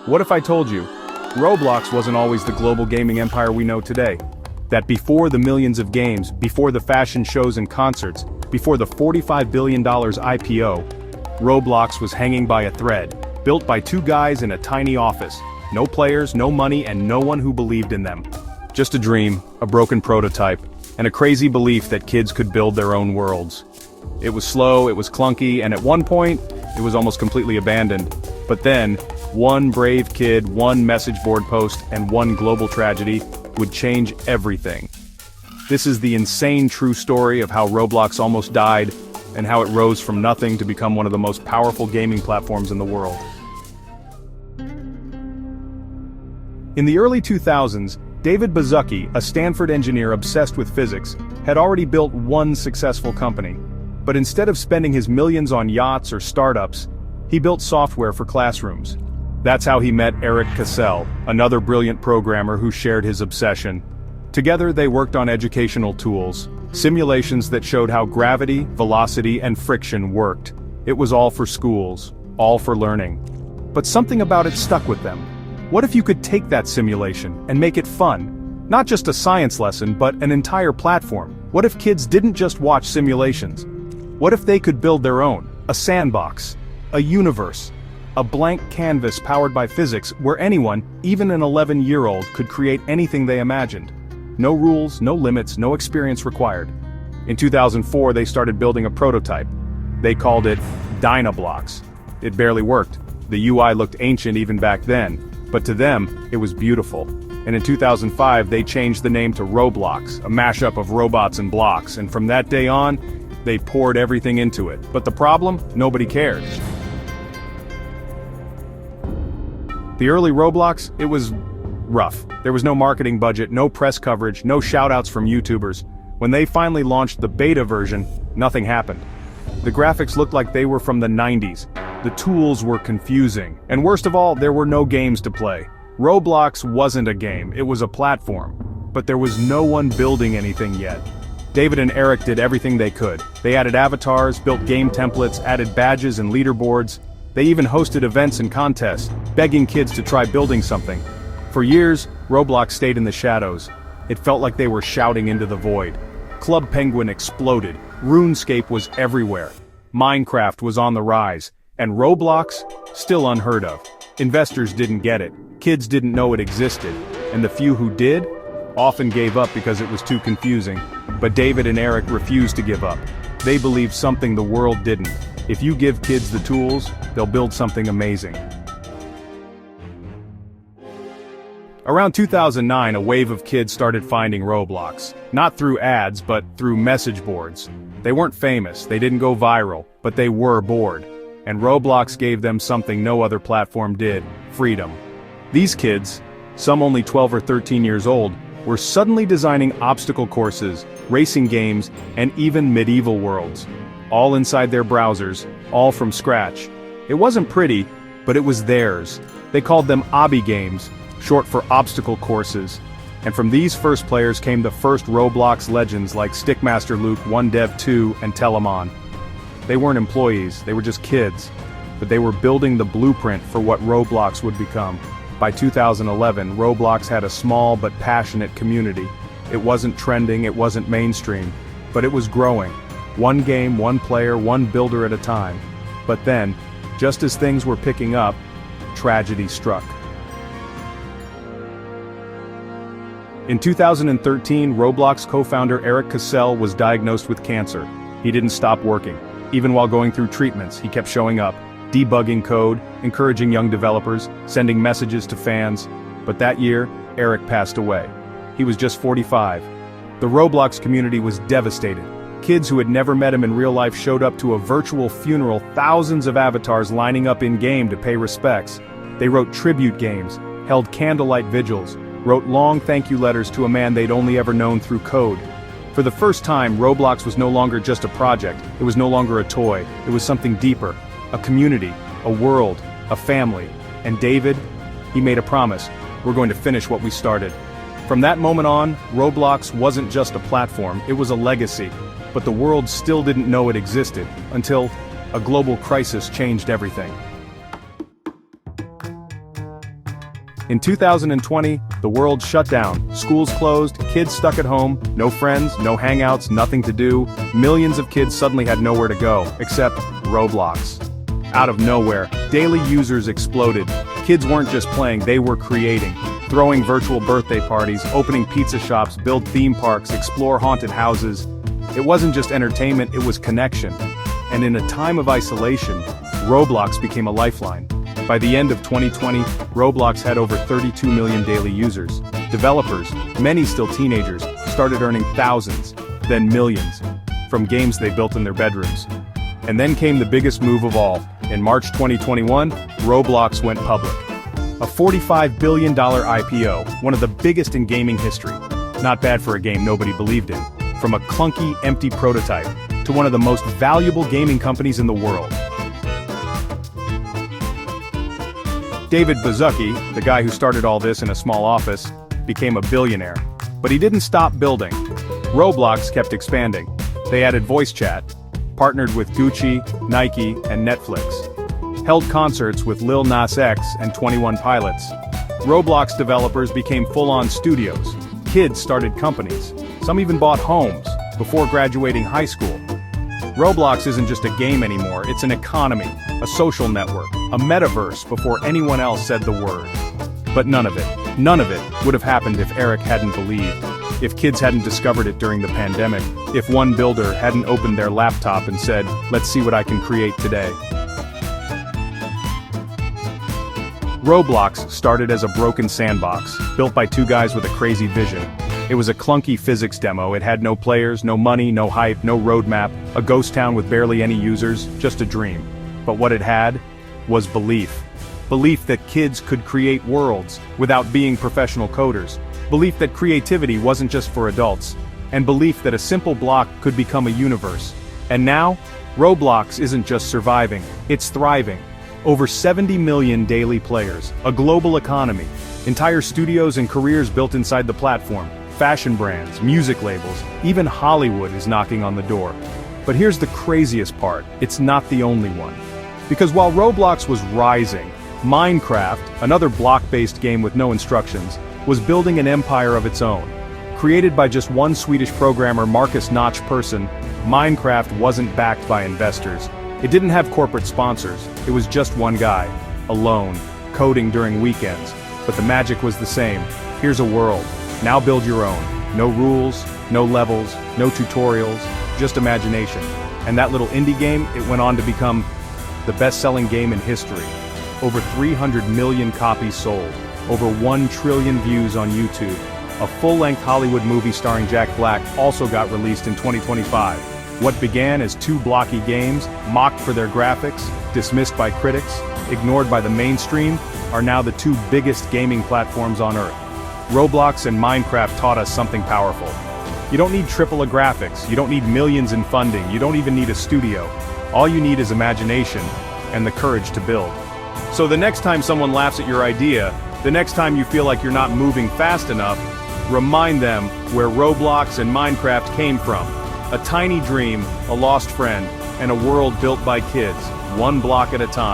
What if I told you, Roblox wasn't always the global gaming empire we know today? That before the millions of games, before the fashion shows and concerts, before the $45 billion IPO, Roblox was hanging by a thread, built by two guys in a tiny office. No players, no money, and no one who believed in them. Just a dream, a broken prototype, and a crazy belief that kids could build their own worlds. It was slow, it was clunky, and at one point, it was almost completely abandoned. But then, one brave kid, one message board post, and one global tragedy would change everything. This is the insane true story of how Roblox almost died, and how it rose from nothing to become one of the most powerful gaming platforms in the world. In the early 2000s, David Baszucki, a Stanford engineer obsessed with physics, had already built one successful company. But instead of spending his millions on yachts or startups, he built software for classrooms. That's how he met Eric Cassell, another brilliant programmer who shared his obsession. Together they worked on educational tools, simulations that showed how gravity, velocity, and friction worked. It was all for schools, all for learning. But something about it stuck with them. What if you could take that simulation and make it fun? Not just a science lesson, but an entire platform. What if kids didn't just watch simulations? What if they could build their own? A sandbox, a universe, a blank canvas powered by physics where anyone, even an 11-year-old, could create anything they imagined. No rules, no limits, no experience required. In 2004, they started building a prototype. They called it Dynablocks. It barely worked. The UI looked ancient even back then, but to them, it was beautiful. And in 2005, they changed the name to Roblox, a mashup of robots and blocks, and from that day on, they poured everything into it. But the problem? Nobody cared. The early Roblox, it was rough. There was no marketing budget, no press coverage, no shoutouts from YouTubers. When they finally launched the beta version, nothing happened. The graphics looked like they were from the 90s. The tools were confusing. And worst of all, there were no games to play. Roblox wasn't a game, it was a platform. But there was no one building anything yet. David and Eric did everything they could. They added avatars, built game templates, added badges and leaderboards. They even hosted events and contests, begging kids to try building something. For years, Roblox stayed in the shadows. It felt like they were shouting into the void. Club Penguin exploded, RuneScape was everywhere, Minecraft was on the rise, and Roblox, still unheard of. Investors didn't get it, kids didn't know it existed, and the few who did, often gave up because it was too confusing. But David and Eric refused to give up. They believed something the world didn't. If you give kids the tools, they'll build something amazing. Around 2009, a wave of kids started finding Roblox. Not through ads, but through message boards. They weren't famous, they didn't go viral, but they were bored. And Roblox gave them something no other platform did: freedom. These kids, some only 12 or 13 years old, were suddenly designing obstacle courses, racing games, and even medieval worlds. All inside their browsers, all from scratch. It wasn't pretty, but it was theirs. They called them obby games, short for obstacle courses. And from these first players came the first Roblox legends like Stickmaster Luke, OneDev2, and Telemon. They weren't employees, they were just kids. But they were building the blueprint for what Roblox would become. By 2011, Roblox had a small but passionate community. It wasn't trending, it wasn't mainstream, but it was growing. One game, one player, one builder at a time. But then, just as things were picking up, tragedy struck. In 2013, Roblox co-founder Eric Cassell was diagnosed with cancer. He didn't stop working. Even while going through treatments, he kept showing up, debugging code, encouraging young developers, sending messages to fans. But that year, Eric passed away. He was just 45. The Roblox community was devastated. Kids who had never met him in real life showed up to a virtual funeral, thousands of avatars lining up in-game to pay respects. They wrote tribute games, held candlelight vigils, wrote long thank you letters to a man they'd only ever known through code. For the first time, Roblox was no longer just a project, it was no longer a toy, it was something deeper. A community, a world, a family. And David, he made a promise: we're going to finish what we started. From that moment on, Roblox wasn't just a platform, it was a legacy. But the world still didn't know it existed, until a global crisis changed everything. In 2020, the world shut down, schools closed, kids stuck at home, no friends, no hangouts, nothing to do. Millions of kids suddenly had nowhere to go, except Roblox. Out of nowhere, daily users exploded. Kids weren't just playing, they were creating. Throwing virtual birthday parties, opening pizza shops, build theme parks, explore haunted houses. It wasn't just entertainment, it was connection. And in a time of isolation, Roblox became a lifeline. By the end of 2020, Roblox had over 32 million daily users. Developers, many still teenagers, started earning thousands, then millions, from games they built in their bedrooms. And then came the biggest move of all. In March 2021, Roblox went public. A $45 billion IPO, one of the biggest in gaming history. Not bad for a game nobody believed in. From a clunky, empty prototype, to one of the most valuable gaming companies in the world. David Baszucki, the guy who started all this in a small office, became a billionaire. But he didn't stop building. Roblox kept expanding. They added voice chat, partnered with Gucci, Nike, and Netflix. Held concerts with Lil Nas X and 21 Pilots. Roblox developers became full-on studios. Kids started companies. Some even bought homes before graduating high school. Roblox isn't just a game anymore, it's an economy, a social network, a metaverse before anyone else said the word. But none of it would have happened if Eric hadn't believed, if kids hadn't discovered it during the pandemic, if one builder hadn't opened their laptop and said, "Let's see what I can create today." Roblox started as a broken sandbox, built by two guys with a crazy vision. It was a clunky physics demo, it had no players, no money, no hype, no roadmap, a ghost town with barely any users, just a dream. But what it had was belief. Belief that kids could create worlds without being professional coders. Belief that creativity wasn't just for adults. And belief that a simple block could become a universe. And now, Roblox isn't just surviving, it's thriving. Over 70 million daily players, a global economy, entire studios and careers built inside the platform. Fashion brands, music labels, even Hollywood is knocking on the door. But here's the craziest part, it's not the only one. Because while Roblox was rising, Minecraft, another block-based game with no instructions, was building an empire of its own. Created by just one Swedish programmer, Marcus Notch Persson, Minecraft wasn't backed by investors. It didn't have corporate sponsors, it was just one guy, alone, coding during weekends. But the magic was the same. Here's a world. Now build your own. No rules, no levels, no tutorials, just imagination. And that little indie game, it went on to become the best-selling game in history. Over 300 million copies sold. Over 1 trillion views on YouTube. A full-length Hollywood movie starring Jack Black also got released in 2025. What began as two blocky games, mocked for their graphics, dismissed by critics, ignored by the mainstream, are now the two biggest gaming platforms on Earth. Roblox and Minecraft taught us something powerful. You don't need AAA graphics, you don't need millions in funding, you don't even need a studio. All you need is imagination and the courage to build. So the next time someone laughs at your idea, the next time you feel like you're not moving fast enough, remind them where Roblox and Minecraft came from. A tiny dream, a lost friend, and a world built by kids, one block at a time.